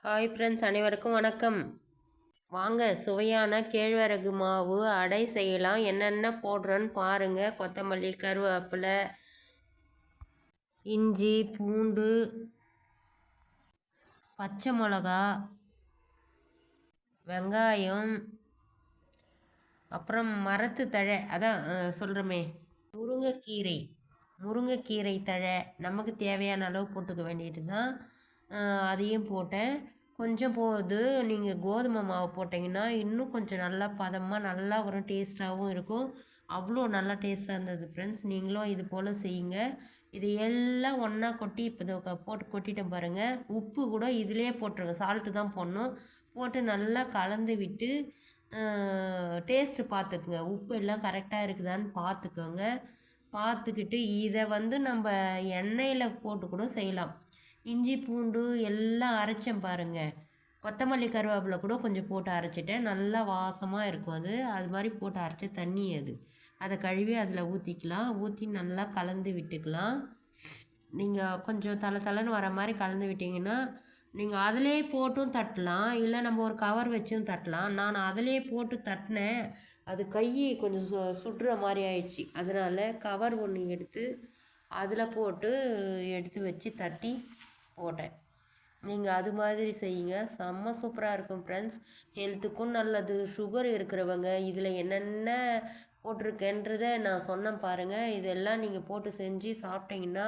Hi friends, அனைவருக்கும் வணக்கம். வாங்க சுவையான கேழ்வரகு மாவு அடை செய்யலாம். என்னென்ன போடுறோன்னு பாருங்கள். கொத்தமல்லி, கருவேப்பிலை, இஞ்சி, பூண்டு, பச்சை மிளகா, வெங்காயம், அப்புறம் மரத்து தழை, அதான் சொல்கிறோமே, முருங்கைக்கீரை தழை நமக்கு தேவையான அளவு போட்டுக்க வேண்டியது தான். அதையும் போட்டேன். கொஞ்சம் போது நீங்கள் கோதுமை மாவு போட்டிங்கன்னா இன்னும் கொஞ்சம் நல்லா பதமாக நல்லா வரும், டேஸ்ட்டாகவும் இருக்கும். அவ்வளோ நல்லா டேஸ்ட்டாக இருந்தது ஃப்ரெண்ட்ஸ். நீங்களும் இது போல் செய்யுங்க. இது எல்லாம் ஒன்றா கொட்டி இப்போ போட்டு கொட்டிட்டேன் பாருங்கள். உப்பு கூட இதிலே போட்டுருங்க, சால்ட்டு தான் போடணும். போட்டு நல்லா கலந்து விட்டு டேஸ்ட்டு பார்த்துக்குங்க. உப்பு எல்லாம் கரெக்டாக இருக்குதான்னு பார்த்துக்கோங்க. பார்த்துக்கிட்டு இதை நம்ம எண்ணெயில் போட்டு கூட செய்யலாம். இஞ்சி, பூண்டு எல்லாம் அரைச்சேன் பாருங்கள். கொத்தமல்லி, கருவேப்பிலை கூட கொஞ்சம் போட்டு அரைச்சிட்டேன். நல்லா வாசமாக இருக்கும். அது மாதிரி போட்டு அரைச்ச தண்ணி அதை கழுவி அதில் ஊற்றிக்கலாம். ஊற்றி நல்லா கலந்து விட்டுக்கலாம். நீங்கள் கொஞ்சம் தலைன்னு வர மாதிரி கலந்து விட்டிங்கன்னா நீங்கள் அதிலே போட்டும் தட்டலாம், இல்லை நம்ம ஒரு கவர் வச்சும் தட்டலாம். நான் அதிலே போட்டு தட்டினேன், அது கை கொஞ்சம் சுடுற மாதிரி ஆயிடுச்சு. அதனால் கவர் ஒன்று எடுத்து அதில் போட்டு எடுத்து வச்சு தட்டி போட்டேன். நீங்கள் அது மாதிரி செய்யுங்க, செம்ம சூப்பராக இருக்கும் ஃப்ரெண்ட்ஸ். ஹெல்த்துக்கும் நல்லது. சுகர் இருக்கிறவங்க இதில் என்னென்ன போட்டிருக்கேன்றதை நான் சொன்னேன் பாருங்கள். இதெல்லாம் நீங்கள் போட்டு செஞ்சு சாப்பிட்டீங்கன்னா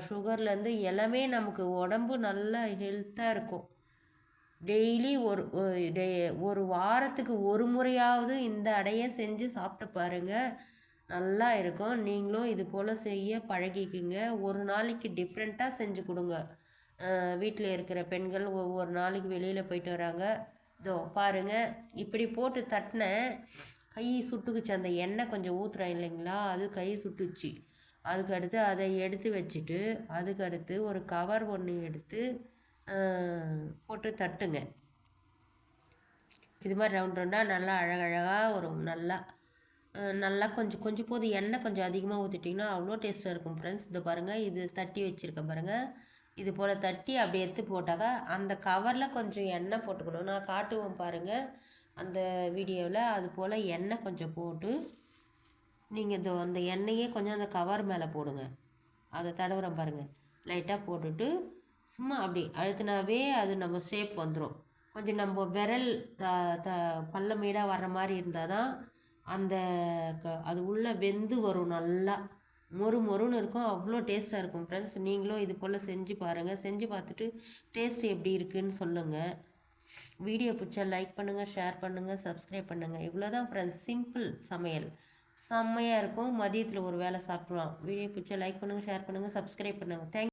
சுகர்லேருந்து எல்லாமே நமக்கு உடம்பு நல்லா ஹெல்த்தாக இருக்கும். டெய்லி ஒரு வாரத்துக்கு ஒரு முறையாவது இந்த அடையை செஞ்சு சாப்பிட்டு பாருங்கள், நல்லா இருக்கும். நீங்களும் இது போல் செய்ய பழகிக்குங்க. ஒரு நாளைக்கு டிஃப்ரெண்ட்டாக செஞ்சு கொடுங்க. வீட்டில் இருக்கிற பெண்கள் ஒவ்வொரு நாளைக்கு வெளியில் போயிட்டு வராங்க. இதோ பாருங்கள், இப்படி போட்டு தட்டினேன், கை சுட்டுக்குச்சு. அந்த எண்ணெய் கொஞ்சம் ஊற்றுறேன் இல்லைங்களா, அது கை சுட்டுச்சு. அதுக்கடுத்து அதை எடுத்து வச்சுட்டு அதுக்கடுத்து ஒரு கவர் ஒன்று எடுத்து போட்டு தட்டுங்க. இது மாதிரி ரவுண்டாக நல்லா அழகழகாக வரும். நல்லா கொஞ்சம் போது எண்ணெய் கொஞ்சம் அதிகமாக ஊற்றிட்டிங்கன்னா அவ்வளோ டேஸ்ட்டாக இருக்கும் ஃப்ரெண்ட்ஸ். இதை பாருங்கள், இது தட்டி வச்சுருக்கேன் பாருங்கள். இது போல் தட்டி அப்படி எடுத்து போட்டாக்கா அந்த கவரில் கொஞ்சம் எண்ணெய் போட்டுக்கணும். நான் காட்டுவேன் பாருங்கள் அந்த வீடியோவில். அது போல் எண்ணெய் கொஞ்சம் போட்டு நீங்கள் அந்த எண்ணெயே கொஞ்சம் அந்த கவர் மேலே போடுங்க. அதை தடவுறேன் பாருங்கள். லைட்டாக போட்டுட்டு சும்மா அப்படி அழுத்தினாவே அது நம்ம ஷேப் வந்துடும். கொஞ்சம் நம்ம விரல் பள்ளமேடாக வர்ற மாதிரி இருந்தால் தான் அந்த அது உள்ளே வெந்து வரும். நல்லா மொறுன்னு இருக்கும், அவ்வளோ டேஸ்ட்டாக இருக்கும் ஃப்ரெண்ட்ஸ். நீங்களும் இது போல் செஞ்சு பாருங்கள். செஞ்சு பார்த்துட்டு டேஸ்ட் எப்படி இருக்குதுன்னு சொல்லுங்கள். வீடியோ பிடிச்சா லைக் பண்ணுங்கள், ஷேர் பண்ணுங்கள், சப்ஸ்கிரைப் பண்ணுங்கள். இவ்வளோ தான் ஃப்ரெண்ட்ஸ், சிம்பிள் சமையல். செம்மையாக இருக்கும். மதியத்தில் ஒரு வேளை சாப்பிட்லாம். வீடியோ பிடிச்சா லைக் பண்ணுங்கள், ஷேர் பண்ணுங்கள், சப்ஸ்கிரைப் பண்ணுங்கள். தேங்க்யூ.